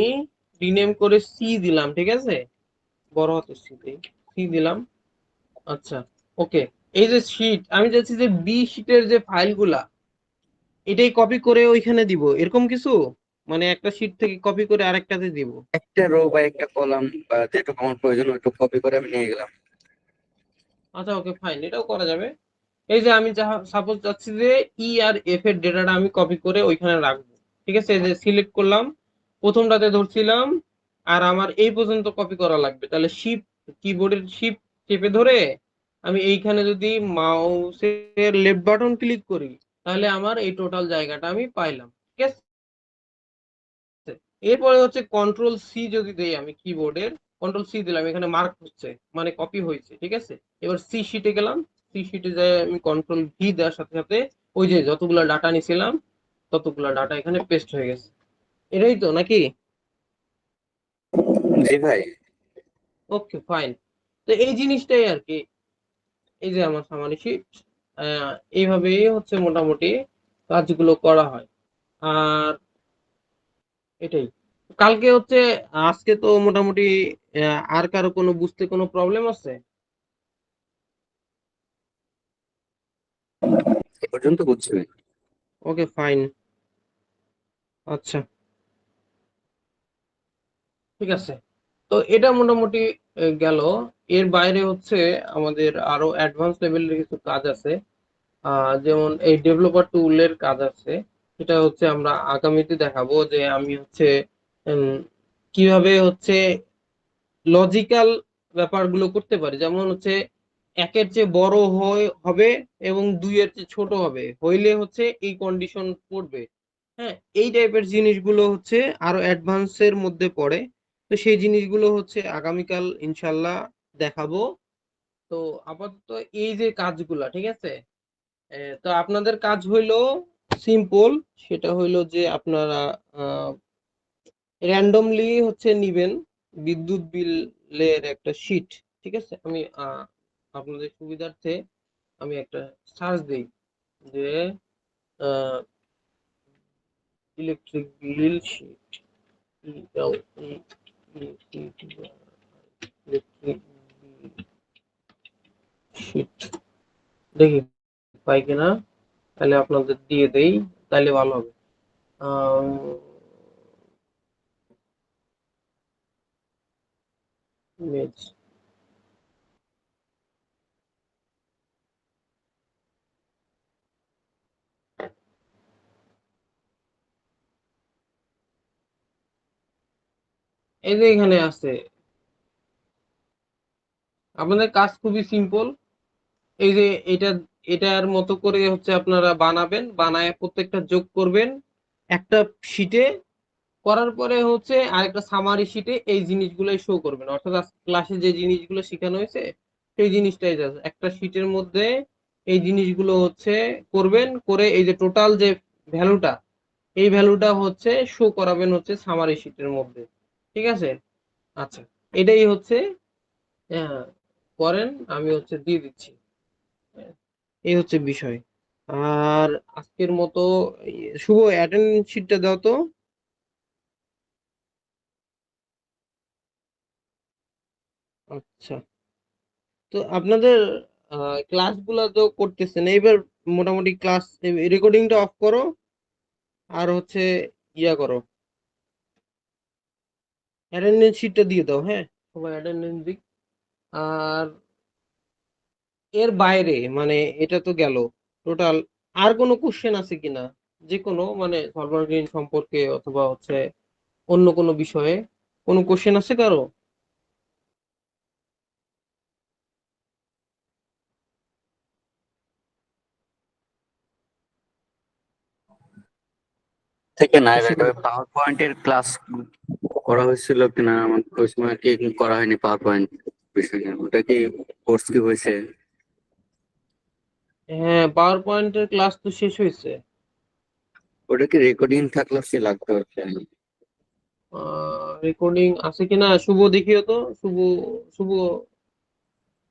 রিনেম করে সি দিলাম, ঠিক আছে, বড় হাতের সি দিলাম। আচ্ছা, ওকে, এই যে শিট, আমি চাচ্ছি যে বি শিটের যে ফাইলগুলা এটাই কপি করে ওইখানে দিব, এরকম কিছু। মানে একটা শিট থেকে কপি করে আরেকটাতে দিব? একটা রো বা একটা কলাম বা যেটুকু আমার প্রয়োজন ওইটুকু কপি করে আমি নিয়ে গেলাম। আচ্ছা, ওকে, ফাইন, এটাও করা যাবে। এই যে আমি সাপোজ চাচ্ছি যে ই আর এফ এর ডেটাটা আমি কপি করে ওইখানে রাখবো। ঠিক আছে, এই যে সিলেক্ট করলাম, প্রথমটাতে ধরছিলাম, আর আমার এই পর্যন্ত কপি করা লাগবে। তাহলে শিফট, কিবোর্ডের শিফট চেপে ধরে আমি এইখানে যদি মাউসের লেফট বাটন ক্লিক করি, তাহলে আমার এই টোটাল জায়গাটা আমি পাইলাম। ঠিক আছে, এরপরে হচ্ছে কন্ট্রোল সি যদি দেই, আমি কিবোর্ডের কন্ট্রোল সি দিলাম, এখানে মার্ক হচ্ছে মানে কপি হয়েছে। ঠিক আছে, এবার সি শিটে গেলাম, সি শিটে যাই আমি কন্ট্রোল ভি দেওয়ার সাথে সাথে ওই যে যতগুলা ডাটা নিছিলাম ততগুলা ডাটা এখানে পেস্ট হয়ে গেছে। এটাই তো নাকি? জি ভাই। ওকে, ফাইন। তো এই জিনিসটাই আর কি, এই যে আমার সামারি শিট, এইভাবেই হচ্ছে মোটামুটি কাজগুলো করা হয়। আর এটাই, কালকে হচ্ছে, আজকে তো মোটামুটি আর কারো কোনো বুঝতে কোনো প্রবলেম আছে? এ পর্যন্ত বুঝছি ভাই। ওকে, ফাইন। আচ্ছা, ঠিক আছে। তো এটা মোটামুটি গেল। এর বাইরে হচ্ছে আমাদের আরো অ্যাডভান্স লেভেলের কিছু কাজ আছে। যেমন এই ডেভেলপার টুলের কাজ আছে। এটা হচ্ছে আমরা আগামীতে দেখাবো যে আমি হচ্ছে উম, কিভাবে হচ্ছে লজিক্যাল ব্যাপারগুলো করতে পারি। যেমন হচ্ছে একের চেয়ে বড় হবে এবং দুইয়ের চেয়ে ছোট হবে, হইলে হচ্ছে এই কন্ডিশন পড়বে। হ্যাঁ, এই টাইপের জিনিসগুলো হচ্ছে আরো অ্যাডভান্সের মধ্যে পড়ে। তো সেই জিনিসগুলো হচ্ছে আগামীকাল ইনশাল্লাহ দেখাবো। তো আপাতত এই যে কাজগুলা, ঠিক আছে, তো আপনাদের কাজ হইলো সিম্পল। সেটা হইলো যে আপনারা র্যান্ডমলি হচ্ছে নিবেন বিদ্যুৎ বিলের একটা শিট। ঠিক আছে, আমি আপনাদের সুবিধার্থে আমি একটা সার্চ দিই যে electric bill sheet, electric sheet, দেখি পাই কিনা, তাহলে আপনাদের দিয়ে দেই, তাহলে ভালো হবে। ইমেজ, এই যে এখানে আছে। আপনাদের কাজ খুবই সিম্পল। এই যে এটা, এটার মতো করে হচ্ছে আপনারা বানাবেন, বানায় প্রত্যেকটা যোগ করবেন একটা শিটে। করার পরে হচ্ছে আরেকটা সামারি শিটে এই জিনিসগুলোই শো করবেন, অর্থাৎ ক্লাসে যে জিনিসগুলো শেখানো হয়েছে সেই জিনিসটাই যাচ্ছে একটা শিটের মধ্যে। এই জিনিসগুলো হচ্ছে করবেন, করে এই যে টোটাল যে ভ্যালুটা, এই ভ্যালুটা হচ্ছে শো করাবেন হচ্ছে সামারি শিটের মধ্যে। ঠিক আছে, আচ্ছা, এটাই হচ্ছে আহ, করেন, আমি হচ্ছে দিয়ে দিচ্ছি। এই হচ্ছে বিষয়। আর আজকের মতো শুভ অ্যাটেন্ডেন্স শিটটা দাও তো। আচ্ছা, তো আপনাদের ক্লাসগুলো তো করতেছেন এইবার, মোটামুটি ক্লাস রেকর্ডিংটা অফ করো, আর হচ্ছে ইয়া করো, অ্যাটেন্ডেন্স শিটটা দিয়ে দাও। হ্যাঁ, সবাই অ্যাটেন্ডেন্স দিক। আর এর বাইরে মানে এটা তো গেল টোটাল, আর কোনো কোশ্চেন আছে কিনা, যে কোনো মানে সর্বাঙ্গীন সম্পর্কে অথবা হচ্ছে অন্য কোনো বিষয়ে কোনো কোশ্চেন আছে কারো? থেকে নাই ভাই, কোশ্চেন, তবে পাওয়ার পয়েন্টের ক্লাস করা হয়েছিল কিনা আমার ওই সময় কি করা হয়নি। পাওয়ার পয়েন্ট বিষয় নিয়ে ওটা কি কোর্স কি হয়েছে? হ্যাঁ, পাওয়ার পয়েন্টের ক্লাস তো শেষ হয়েছে। ওটা কি রেকর্ডিং থাকলে সে লাগতো আর কি। রেকর্ডিং আছে কিনা শুভ দেখিও তো। শুভ, শুভ,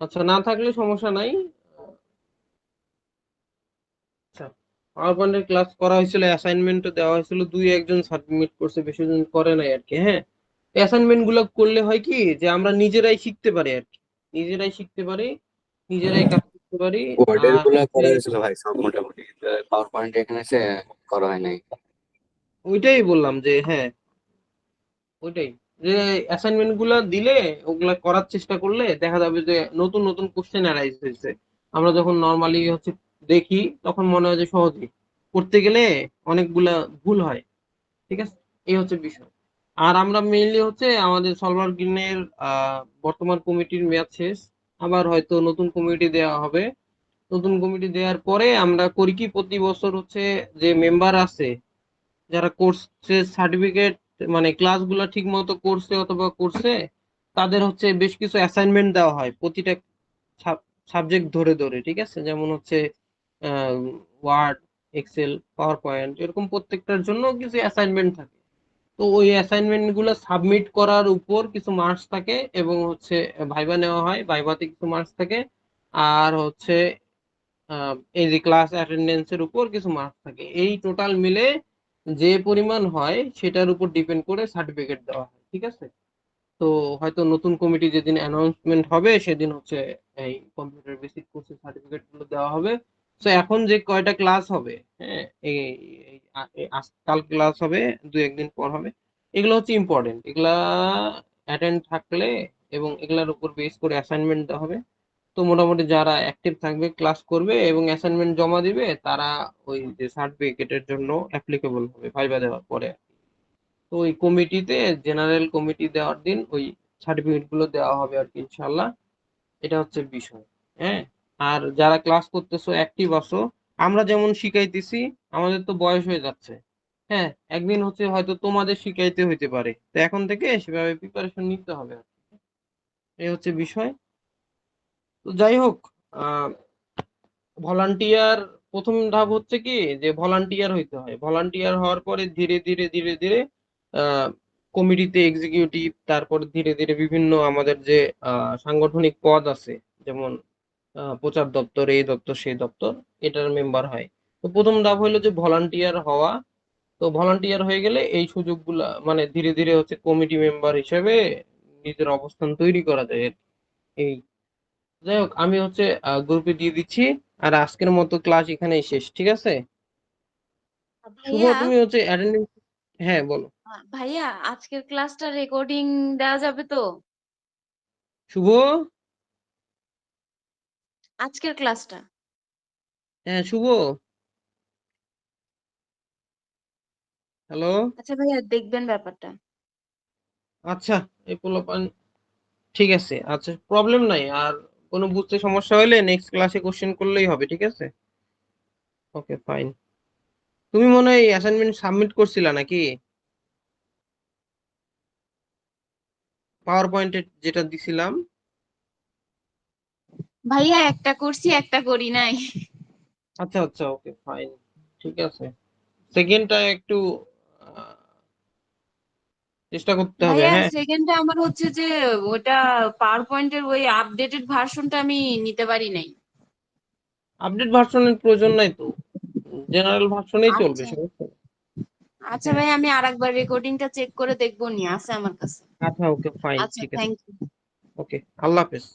আচ্ছা, না থাকলে সমস্যা নাই। আচ্ছা, পাওয়ার পয়েন্টের ক্লাস করা হয়েছিল, অ্যাসাইনমেন্টও দেওয়া হয়েছিল, দুই একজন সাবমিট করছে, বেশি জন করে নাই আর কি। হ্যাঁ, অ্যাসাইনমেন্ট গুলো করলে হয় কি যে আমরা নিজেরাই শিখতে পারি আর কি, নিজেরাই শিখতে পারি, নিজেরাই কাজ করতে পারি। কোডের আর গুলা হচ্ছে করা হয়েছিল ভাই সব মোটামুটি, পাওয়ার পয়েন্ট এখানে এসে করা হয় নাই। ওইটাই বললাম যে হ্যাঁ, ওইটাই যে অ্যাসাইনমেন্ট গুলা দিলে ওগুলা করার চেষ্টা করলে দেখা যাবে যে নতুন নতুন কোশ্চেন অ্যারাইজ হয়েছে। আমরা যখন নর্মালি হচ্ছে দেখি তখন মনে হয় যে সহজই, করতে গেলে অনেকগুলা ভুল হয়। ঠিক আছে, এই হচ্ছে বিষয়। আর আমরা মেইনলি হচ্ছে আমাদের সলভার গ্রিনের বর্তমান কমিটির মেয়াদ শেষ, আবার হয়তো নতুন কমিটি দেওয়া হবে। নতুন কমিটি দেওয়ার পরে আমরা করি কি, প্রতি বছর হচ্ছে যে মেম্বার আছে যারা কোর্সের সার্টিফিকেট মানে ক্লাসগুলো ঠিক মতো করছে অথবা করছে, তাদের হচ্ছে বেশ কিছু অ্যাসাইনমেন্ট দেওয়া হয় প্রতিটা সাবজেক্ট ধরে ধরে। ঠিক আছে, যেমন হচ্ছে ওয়ার্ড, এক্সেল, পাওয়ার পয়েন্ট, এরকম প্রত্যেকটার জন্য কিছু অ্যাসাইনমেন্ট থাকে। তো ওই অ্যাসাইনমেন্ট গুলো সাবমিট করার উপর কিছু মার্কস থাকে, এবং হচ্ছে ভাইবা নেওয়া হয়, ভাইভাতে কিছু মার্কস থাকে। আর হচ্ছে এই যে ক্লাস অ্যাটেন্ডেন্সের উপর কিছু মার্কস থাকে, এই টোটাল মিলে যে পরিমাণ হয় সেটার উপর ডিপেন্ড করে সার্টিফিকেট দেওয়া হয়। ঠিক আছে, তো হয়তো নতুন কমিটি যেদিন অ্যানাউন্সমেন্ট হবে সেদিন হচ্ছে এই কম্পিউটার বেসিক কোর্সের সার্টিফিকেট গুলো দেওয়া হবে। তো এখন যে কয়টা ক্লাস হবে, হ্যাঁ, এই কাল ক্লাস হবে, দু একদিন পর হবে, এগুলো হচ্ছে ইম্পর্টেন্ট। এগুলা অ্যাটেন্ড থাকলে এবং এগুলার উপর বেস করে অ্যাসাইনমেন্ট দেওয়া হবে। তো মোটামুটি যারা অ্যাক্টিভ থাকবে, ক্লাস করবে এবং অ্যাসাইনমেন্ট জমা দিবে, তারা ওই যে সার্টিফিকেটের জন্য অ্যাপ্লিকেবল হবে ভাইবা দেওয়ার পরে। তো ওই কমিটিতে, জেনারেল কমিটি দেওয়ার দিন ওই সার্টিফিকেট গুলো দেওয়া হবে আর কি, ইনশাল্লাহ। এটা হচ্ছে বিষয়। হ্যাঁ, আর যারা ক্লাস করতেছো, অ্যাক্টিভ আছো, আমরা যেমন শিখাইতেছি, আমাদের তো বয়স হয়ে যাচ্ছে। হ্যাঁ, একদিন হচ্ছে হয়তো তোমাদের শিখাইতে হইতে পারে, তো এখন থেকে সেভাবে প্রিপারেশন নিতে হবে আর কি। এই হচ্ছে বিষয়। তো যাই হোক, আহ ভলান্টিয়ার, প্রথম ধাপ হচ্ছে কি যে ভলান্টিয়ার হইতে হয়। ভলান্টিয়ার হওয়ার পরে ধীরে ধীরে ধীরে ধীরে আহ কমিটিতে এক্সিকিউটিভ, তারপর ধীরে ধীরে বিভিন্ন আমাদের যে সাংগঠনিক পদ আছে, যেমন প্রচার দপ্তর, এই দপ্তর সেই দপ্তর, এটার মেম্বার হয়। তো প্রথম ধাপ হইলো যে ভলান্টিয়ার হওয়া। তো ভলান্টিয়ার হয়ে গেলে এই সুযোগগুলা মানে ধীরে ধীরে হচ্ছে কমিটি মেম্বার হিসেবে নিজের অবস্থান তৈরি করা যায় আর কি। এই, যাই হোক, আমি হচ্ছে গ্রুপে দিয়ে দিচ্ছি। আর আজকের মতো ক্লাস এখানেই শেষ, ঠিক আছে? শুভ, ভাইয়া, তুমি হচ্ছে অ্যাটেন্ডেন্স, হ্যাঁ বলো। ভাইয়া আজকের ক্লাসটা রেকর্ডিং দেওয়া যাবে তো? শুভ, আজকের ক্লাসটা। হ্যাঁ শুভ, হ্যালো। আচ্ছা ভাইয়া, দেখবেন ব্যাপারটা। আচ্ছা, এই পোলাপান, ঠিক আছে, আচ্ছা, প্রবলেম নাই। আর কোনো বুঝতে সমস্যা হলে নেক্সট ক্লাসে কোশ্চেন করলেই হবে, ঠিক আছে? ওকে, ফাইন। তুমি মনে হয় অ্যাসাইনমেন্ট সাবমিট করছিলা নাকি, পাওয়ার পয়েন্টে যেটা দিছিলাম? ভাইয়া একটা করছি, একটা করি নাই। আচ্ছা আচ্ছা, ওকে ফাইন, ঠিক আছে। সেকেন্ডটা একটু আহ, চেষ্টা করতে হবে, ভাইয়া হ্যাঁ। সেকেন্ডটা আমার হচ্ছে যে ওটা পাওয়ার পয়েন্টের ওই আপডেটেড ভার্সনটা আমি নিতে পারি নাই। আপডেট ভার্সনের প্রয়োজন নাই তো, জেনারেল ভার্সনেই চলবে, আচ্ছা, সমস্যা নেই। আচ্ছা হ্যাঁ, ভাই, আমি আরেকবার রেকর্ডিংটা চেক করে দেখবো, নি আছে আমার কাছে। আচ্ছা, ওকে ফাইন, আচ্ছা, ঠিক আছে। Thank you. ওকে, আল্লাহ হাফেজ।